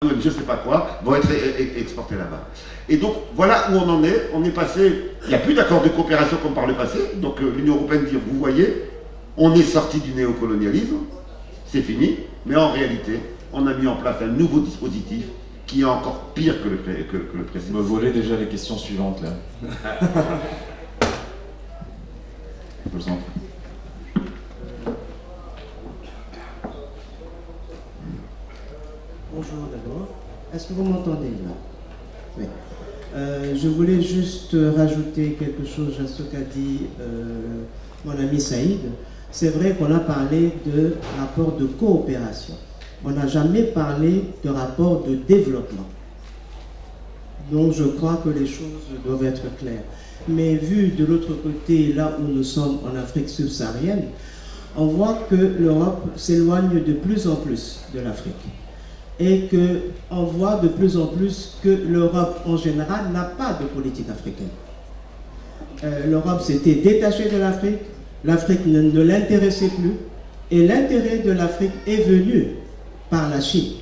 je ne sais pas quoi, vont être exportés là-bas. Et donc, voilà où on en est. On est passé, il n'y a plus d'accord de coopération comme par le passé. Donc, l'Union européenne dit, vous voyez, on est sorti du néocolonialisme, c'est fini, mais en réalité, on a mis en place un nouveau dispositif qui est encore pire que le précédent. Vous me volez déjà les questions suivantes, là. Je vous en prie. Bonjour d'abord. Est-ce que vous m'entendez là? Oui. Je voulais juste rajouter quelque chose à ce qu'a dit mon ami Saïd. C'est vrai qu'on a parlé de rapport de coopération. On n'a jamais parlé de rapport de développement. Donc je crois que les choses doivent être claires. Mais vu de l'autre côté, là où nous sommes en Afrique subsaharienne, on voit que l'Europe s'éloigne de plus en plus de l'Afrique. Et qu'on voit de plus en plus que l'Europe en général n'a pas de politique africaine. L'Europe s'était détachée de l'Afrique, l'Afrique ne l'intéressait plus, et l'intérêt de l'Afrique est venu par la Chine.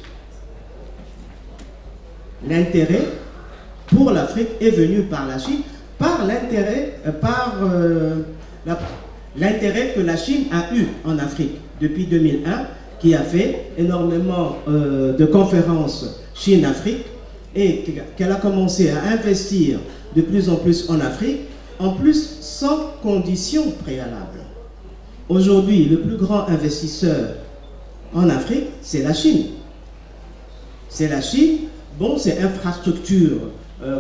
L'intérêt pour l'Afrique est venu par la Chine, par l'intérêt que la Chine a eu en Afrique depuis 2001, qui a fait énormément de conférences Chine-Afrique et qu'elle a commencé à investir de plus en plus en Afrique, en plus sans conditions préalables. Aujourd'hui, le plus grand investisseur en Afrique, c'est la Chine. C'est la Chine, bon, c'est infrastructure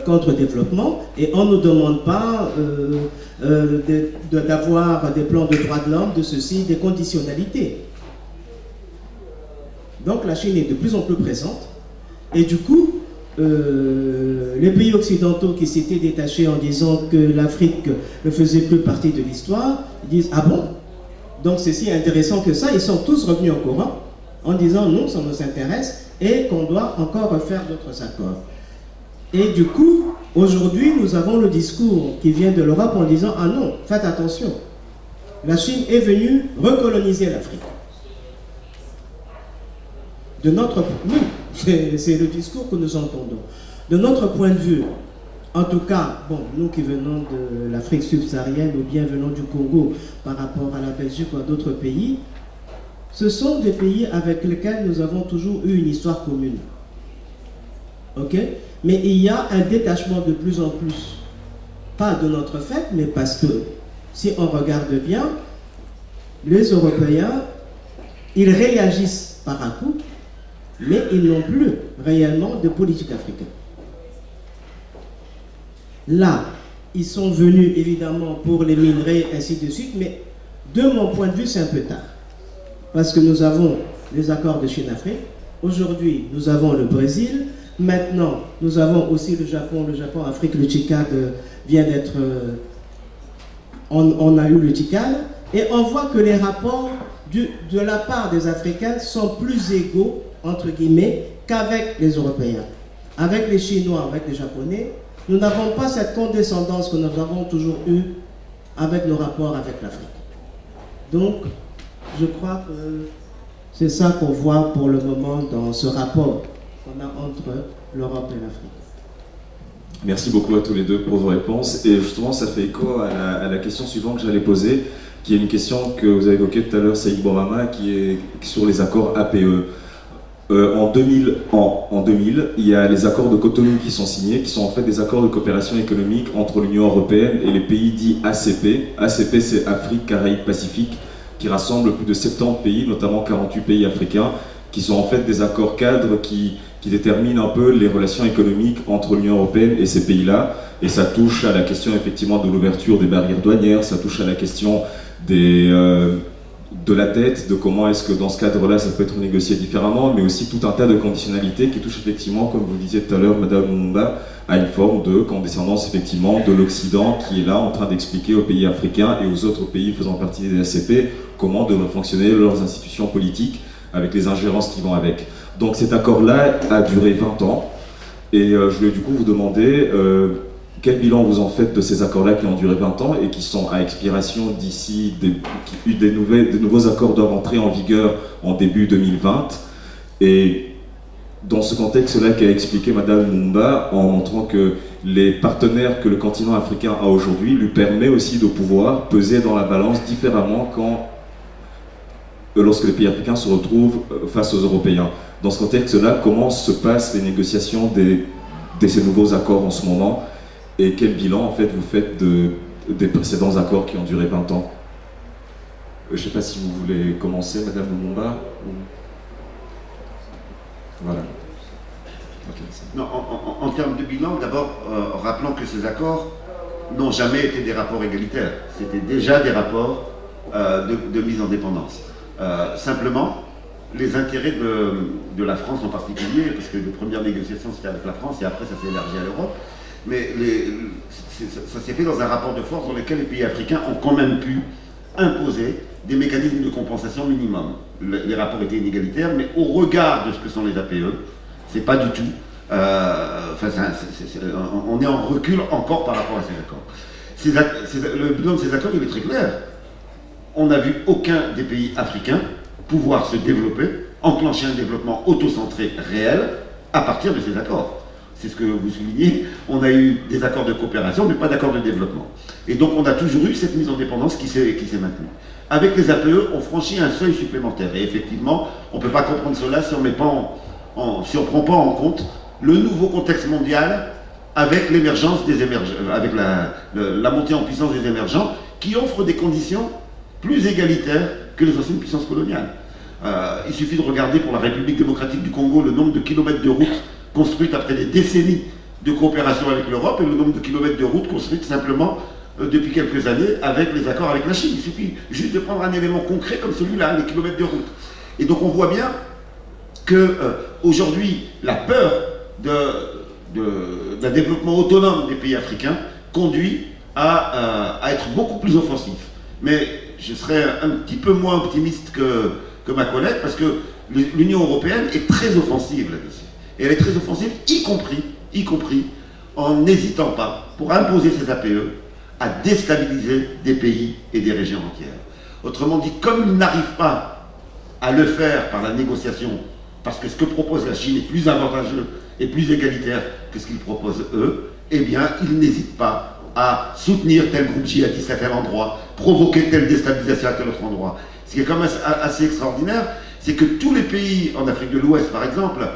contre développement, et on ne demande pas d'avoir des plans de droits de l'homme, de ceci, des conditionnalités. Donc la Chine est de plus en plus présente, et du coup, les pays occidentaux qui s'étaient détachés en disant que l'Afrique ne faisait plus partie de l'histoire, ils disent « Ah bon? Donc c'est si intéressant que ça ?» Ils sont tous revenus au courant en disant « Non, ça nous intéresse et qu'on doit encore refaire d'autres accords. » Et du coup, aujourd'hui, nous avons le discours qui vient de l'Europe en disant « Ah non, faites attention, la Chine est venue recoloniser l'Afrique. » De notre oui, c'est le discours que nous entendons. De notre point de vue, en tout cas, bon, nous qui venons de l'Afrique subsaharienne ou bien venons du Congo par rapport à la Belgique ou à d'autres pays, ce sont des pays avec lesquels nous avons toujours eu une histoire commune. Ok? Mais il y a un détachement de plus en plus, pas de notre fait, mais parce que, si on regarde bien, les Européens, ils réagissent par un coup, mais ils n'ont plus réellement de politique africaine. Là, ils sont venus évidemment pour les minerais, ainsi de suite, mais de mon point de vue, c'est un peu tard. Parce que nous avons les accords de Chine-Afrique, aujourd'hui nous avons le Brésil, maintenant nous avons aussi le Japon, Afrique, le TICAD vient d'être... on a eu le TICAD, et on voit que les rapports de la part des Africains sont plus égaux entre guillemets, qu'avec les Européens. Avec les Chinois, avec les Japonais, nous n'avons pas cette condescendance que nous avons toujours eue avec nos rapports avec l'Afrique. Donc, je crois que c'est ça qu'on voit pour le moment dans ce rapport qu'on a entre l'Europe et l'Afrique. Merci beaucoup à tous les deux pour vos réponses. Et justement, ça fait écho à la question suivante que j'allais poser, qui est une question que vous avez évoquée tout à l'heure, Saïd Bourama, qui est sur les accords APE. En 2000, il y a les accords de Cotonou qui sont signés, qui sont en fait des accords de coopération économique entre l'Union européenne et les pays dits ACP. ACP, c'est Afrique, Caraïbes, Pacifique, qui rassemble plus de 70 pays, notamment 48 pays africains, qui sont en fait des accords cadres qui déterminent un peu les relations économiques entre l'Union européenne et ces pays-là. Et ça touche à la question effectivement de l'ouverture des barrières douanières, ça touche à la question de la dette, de comment est-ce que dans ce cadre-là ça peut être négocié différemment, mais aussi tout un tas de conditionnalités qui touchent effectivement, comme vous le disiez tout à l'heure, Madame Lumumba, à une forme de condescendance effectivement de l'Occident qui est là en train d'expliquer aux pays africains et aux autres pays faisant partie des ACP comment devraient fonctionner leurs institutions politiques avec les ingérences qui vont avec. Donc cet accord-là a duré 20 ans et je voulais du coup vous demander quel bilan vous en faites de ces accords-là qui ont duré 20 ans et qui sont à expiration d'ici, des nouveaux accords doivent entrer en vigueur en début 2020. Et dans ce contexte-là qu'a expliqué Madame Mumba, en montrant que les partenaires que le continent africain a aujourd'hui lui permet aussi de pouvoir peser dans la balance différemment lorsque les pays africains se retrouvent face aux Européens. Dans ce contexte-là, comment se passent les négociations de ces nouveaux accords en ce moment, et quel bilan en fait vous faites des précédents accords qui ont duré 20 ans? Je ne sais pas si vous voulez commencer, Madame Mumba. Voilà. Okay, non, en termes de bilan, d'abord, rappelons que ces accords n'ont jamais été des rapports égalitaires. C'était déjà des rapports de mise en dépendance. Simplement, les intérêts de la France en particulier, parce que les premières négociations c'était avec la France et après ça s'est élargi à l'Europe, mais ça s'est fait dans un rapport de force dans lequel les pays africains ont quand même pu imposer des mécanismes de compensation minimum. Les rapports étaient inégalitaires, mais au regard de ce que sont les APE, c'est pas du tout. On est en recul encore par rapport à ces accords. Le bilan de ces accords, il est très clair. On n'a vu aucun des pays africains pouvoir se développer, enclencher un développement autocentré réel à partir de ces accords. C'est ce que vous soulignez. On a eu des accords de coopération, mais pas d'accords de développement. Et donc on a toujours eu cette mise en dépendance qui s'est maintenue. Avec les APE, on franchit un seuil supplémentaire. Et effectivement, on ne peut pas comprendre cela si on ne prend pas en compte le nouveau contexte mondial avec l'émergence des émergents, avec la montée en puissance des émergents, qui offrent des conditions plus égalitaires que les anciennes puissances coloniales. Il suffit de regarder pour la République démocratique du Congo le nombre de kilomètres de routes construites après des décennies de coopération avec l'Europe et le nombre de kilomètres de routes construites simplement depuis quelques années avec les accords avec la Chine. Il suffit juste de prendre un élément concret comme celui-là, les kilomètres de route. Et donc on voit bien que aujourd'hui la peur d'un développement autonome des pays africains conduit à être beaucoup plus offensif. Mais je serais un petit peu moins optimiste que ma collègue, parce que l'Union européenne est très offensive là-dessus. Et elle est très offensive, y compris en n'hésitant pas, pour imposer ses APE, à déstabiliser des pays et des régions entières. Autrement dit, comme ils n'arrivent pas à le faire par la négociation, parce que ce que propose la Chine est plus avantageux et plus égalitaire que ce qu'ils proposent eux, eh bien, ils n'hésitent pas à soutenir tel groupe djihadiste à tel endroit, provoquer telle déstabilisation à tel autre endroit. Ce qui est quand même assez extraordinaire, c'est que tous les pays en Afrique de l'Ouest, par exemple,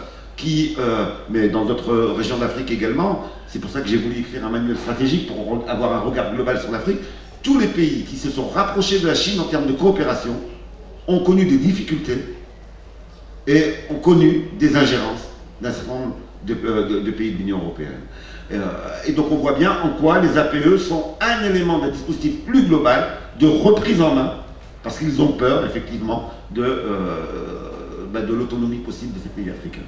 mais dans d'autres régions d'Afrique également, c'est pour ça que j'ai voulu écrire un manuel stratégique pour avoir un regard global sur l'Afrique, tous les pays qui se sont rapprochés de la Chine en termes de coopération ont connu des difficultés et ont connu des ingérences d'un certain nombre de pays de l'Union européenne. Et donc on voit bien en quoi les APE sont un élément d'un dispositif plus global de reprise en main, parce qu'ils ont peur effectivement de l'autonomie possible de ces pays africains.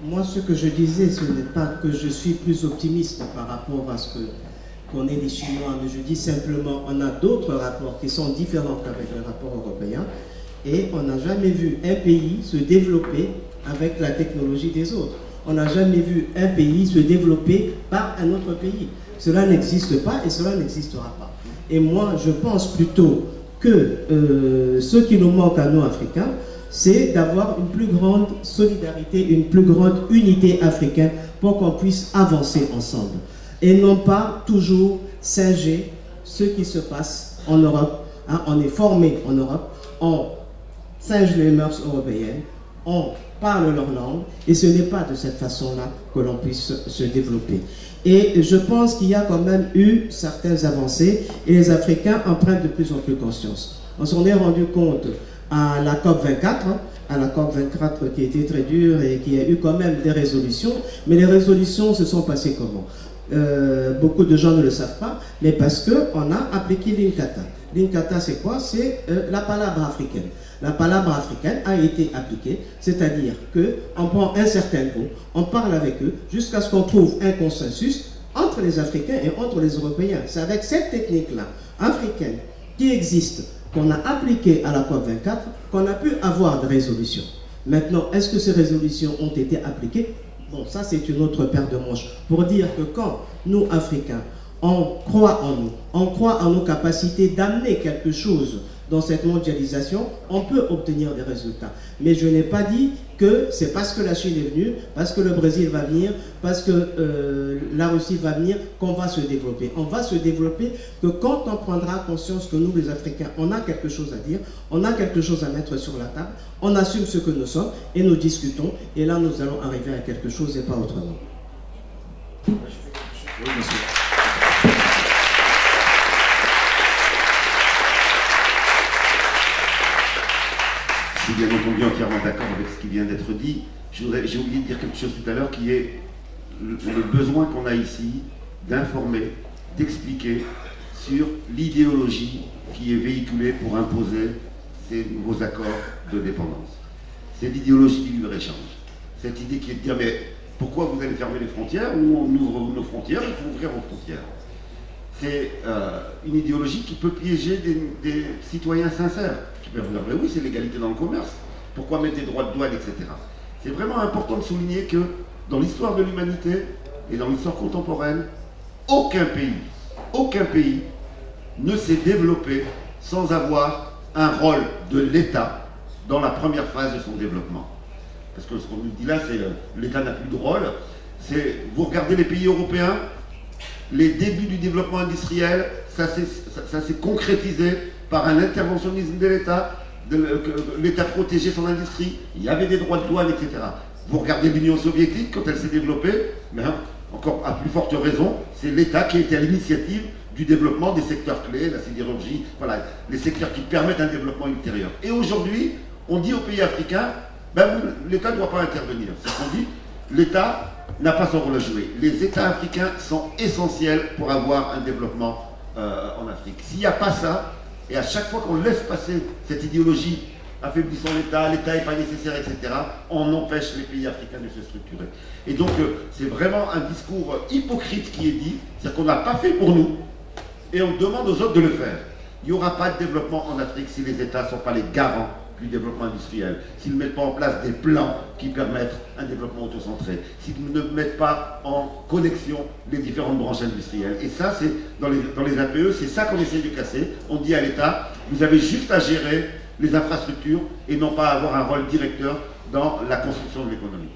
Moi, ce que je disais, ce n'est pas que je suis plus optimiste par rapport à ce qu'on est des Chinois, mais je dis simplement on a d'autres rapports qui sont différents qu'avec le rapport européen, et on n'a jamais vu un pays se développer avec la technologie des autres. On n'a jamais vu un pays se développer par un autre pays. Cela n'existe pas et cela n'existera pas. Et moi, je pense plutôt que ce qui nous manque à nous, Africains, c'est d'avoir une plus grande solidarité, une plus grande unité africaine pour qu'on puisse avancer ensemble. Et non pas toujours singer ce qui se passe en Europe. Hein, on est formé en Europe, on singe les mœurs européennes, on parle leur langue, et ce n'est pas de cette façon-là que l'on puisse se développer. Et je pense qu'il y a quand même eu certaines avancées, et les Africains en prennent de plus en plus conscience. On s'en est rendu compte à la COP24, qui était très dure et qui a eu quand même des résolutions, mais les résolutions se sont passées comment? Beaucoup de gens ne le savent pas, mais parce qu'on a appliqué l'Inkatha. L'Inkatha, c'est quoi? C'est la palabre africaine. La palabre africaine a été appliquée, c'est-à-dire qu'on prend un certain groupe, on parle avec eux, jusqu'à ce qu'on trouve un consensus entre les Africains et entre les Européens. C'est avec cette technique-là, africaine, qui existe, qu'on a appliquée à la COP24, qu'on a pu avoir des résolutions. Maintenant, est-ce que ces résolutions ont été appliquées? Bon, ça c'est une autre paire de manches. Pour dire que quand nous, Africains, on croit en nous, on croit en nos capacités d'amener quelque chose dans cette mondialisation, on peut obtenir des résultats. Mais je n'ai pas dit que c'est parce que la Chine est venue, parce que le Brésil va venir, parce que la Russie va venir, qu'on va se développer. On va se développer que quand on prendra conscience que nous, les Africains, on a quelque chose à dire, on a quelque chose à mettre sur la table, on assume ce que nous sommes et nous discutons. Et là, nous allons arriver à quelque chose et pas autrement. Oui, monsieur. Je suis bien entendu entièrement d'accord avec ce qui vient d'être dit. J'ai oublié de dire quelque chose tout à l'heure qui est le besoin qu'on a ici d'informer, d'expliquer sur l'idéologie qui est véhiculée pour imposer ces nouveaux accords de dépendance. C'est l'idéologie du libre-échange. Cette idée qui est de dire, mais pourquoi vous allez fermer les frontières? Nous, on ouvre nos frontières, il faut ouvrir vos frontières. C'est une idéologie qui peut piéger des citoyens sincères, qui peuvent dire, mais oui, c'est l'égalité dans le commerce, pourquoi mettre des droits de douane, etc. C'est vraiment important de souligner que dans l'histoire de l'humanité et dans l'histoire contemporaine, aucun pays ne s'est développé sans avoir un rôle de l'État dans la première phase de son développement. Parce que ce qu'on nous dit là, c'est l'État n'a plus de rôle. Vous regardez les pays européens, les débuts du développement industriel, ça s'est concrétisé par un interventionnisme de l'État. L'État protégeait son industrie, il y avait des droits de douane, etc. Vous regardez l'Union soviétique, quand elle s'est développée, ben, encore à plus forte raison, c'est l'État qui était à l'initiative du développement des secteurs clés, la sidérurgie, voilà, les secteurs qui permettent un développement ultérieur. Et aujourd'hui, on dit aux pays africains, ben, l'État ne doit pas intervenir. C'est ce qu'on dit, l'État n'a pas son rôle à jouer. Les États africains sont essentiels pour avoir un développement en Afrique. S'il n'y a pas ça, et à chaque fois qu'on laisse passer cette idéologie affaiblissant l'État, l'État n'est pas nécessaire, etc., on empêche les pays africains de se structurer. Et donc, c'est vraiment un discours hypocrite qui est dit, c'est-à-dire qu'on n'a pas fait pour nous, et on demande aux autres de le faire. Il n'y aura pas de développement en Afrique si les États ne sont pas les garants du développement industriel, s'ils ne mettent pas en place des plans qui permettent un développement autocentré, s'ils ne mettent pas en connexion les différentes branches industrielles. Et ça, c'est dans les APE, c'est ça qu'on essaie de casser. On dit à l'État, vous avez juste à gérer les infrastructures et non pas avoir un rôle directeur dans la construction de l'économie.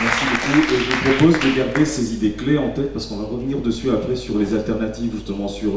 Merci beaucoup. Et je propose de garder ces idées clés en tête parce qu'on va revenir dessus après sur les alternatives, justement sur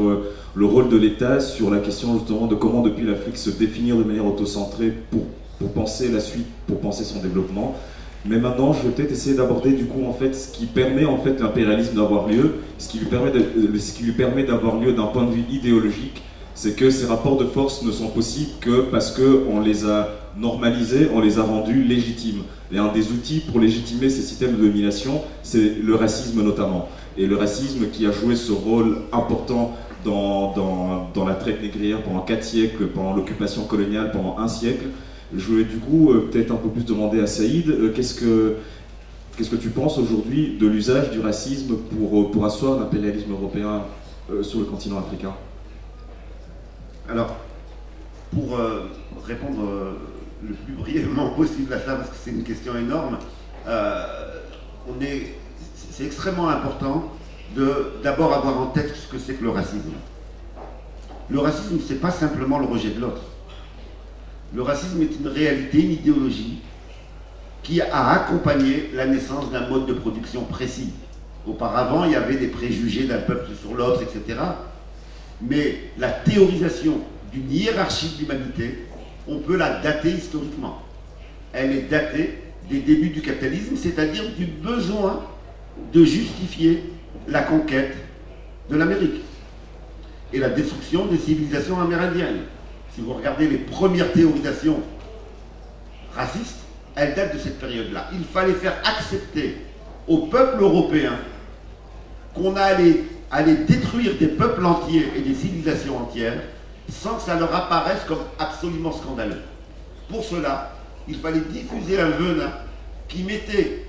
le rôle de l'État, sur la question justement de comment depuis l'Afrique se définir de manière autocentrée pour penser la suite, pour penser son développement. Mais maintenant, je vais peut-être essayer d'aborder du coup en fait ce qui permet en fait l'impérialisme d'avoir lieu, ce qui lui permet d'avoir lieu d'un point de vue idéologique, c'est que ces rapports de force ne sont possibles que parce qu'on les a normalisés, on les a rendus légitimes. Et un des outils pour légitimer ces systèmes de domination, c'est le racisme notamment. Et le racisme qui a joué ce rôle important dans la traite négrière pendant 4 siècles, pendant l'occupation coloniale pendant 1 siècle. Je voulais du coup peut-être un peu plus demander à Saïd, qu'est-ce que tu penses aujourd'hui de l'usage du racisme pour asseoir l'impérialisme européen sur le continent africain? Alors, pour répondre le plus brièvement possible à ça, parce que c'est une question énorme, c'est extrêmement important d'abord avoir en tête ce que c'est que le racisme. Le racisme, c'est pas simplement le rejet de l'autre. Le racisme est une réalité, une idéologie qui a accompagné la naissance d'un mode de production précis. Auparavant, il y avait des préjugés d'un peuple sur l'autre, etc. Mais la théorisation d'une hiérarchie de l'humanité, on peut la dater historiquement. Elle est datée des débuts du capitalisme, c'est-à-dire du besoin de justifier la conquête de l'Amérique et la destruction des civilisations amérindiennes. Si vous regardez les premières théorisations racistes, elles datent de cette période-là. Il fallait faire accepter au peuple européen qu'on allait détruire des peuples entiers et des civilisations entières sans que ça leur apparaisse comme absolument scandaleux. Pour cela, il fallait diffuser un venin qui mettait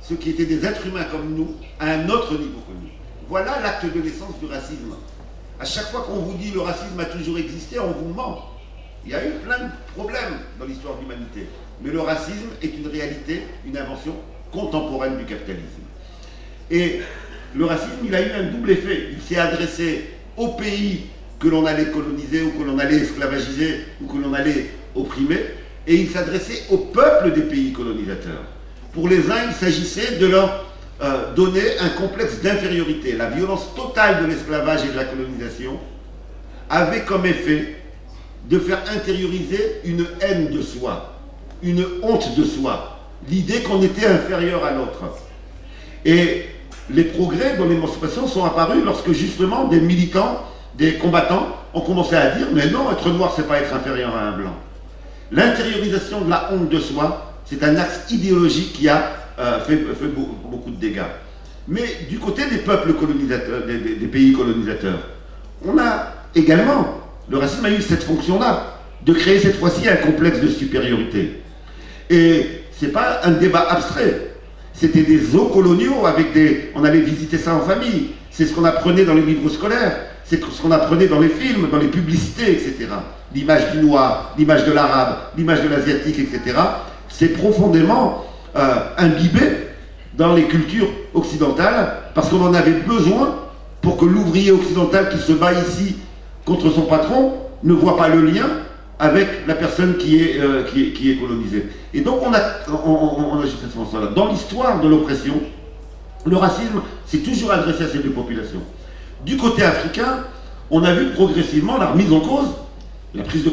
ceux qui étaient des êtres humains comme nous à un autre niveau que nous. Voilà l'acte de naissance du racisme. À chaque fois qu'on vous dit le racisme a toujours existé, on vous ment. Il y a eu plein de problèmes dans l'histoire de l'humanité. Mais le racisme est une réalité, une invention contemporaine du capitalisme. Et le racisme, il a eu un double effet. Il s'est adressé aux pays que l'on allait coloniser, ou que l'on allait esclavagiser, ou que l'on allait opprimer, et il s'adressait au peuple des pays colonisateurs. Pour les uns, il s'agissait de leur donner un complexe d'infériorité. La violence totale de l'esclavage et de la colonisation avait comme effet de faire intérioriser une haine de soi, une honte de soi, l'idée qu'on était inférieur à l'autre. Et les progrès dans l'émancipation sont apparus lorsque justement des militants, des combattants ont commencé à dire « mais non, être noir, c'est pas être inférieur à un blanc ». L'intériorisation de la honte de soi, c'est un axe idéologique qui a fait beaucoup de dégâts. Mais du côté des peuples colonisateurs, des pays colonisateurs, on a également, le racisme a eu cette fonction-là, de créer cette fois-ci un complexe de supériorité. Et c'est pas un débat abstrait, c'était des zoos coloniaux avec on allait visiter ça en famille, c'est ce qu'on apprenait dans les livres scolaires, c'est ce qu'on apprenait dans les films, dans les publicités, etc. L'image du noir, l'image de l'arabe, l'image de l'asiatique, etc. C'est profondément imbibé dans les cultures occidentales parce qu'on en avait besoin pour que l'ouvrier occidental qui se bat ici contre son patron ne voit pas le lien avec la personne qui est colonisée. Et donc on a juste cette sens-là. Dans l'histoire de l'oppression, le racisme s'est toujours adressé à ces deux populations. Du côté africain, on a vu progressivement la remise en cause, la prise de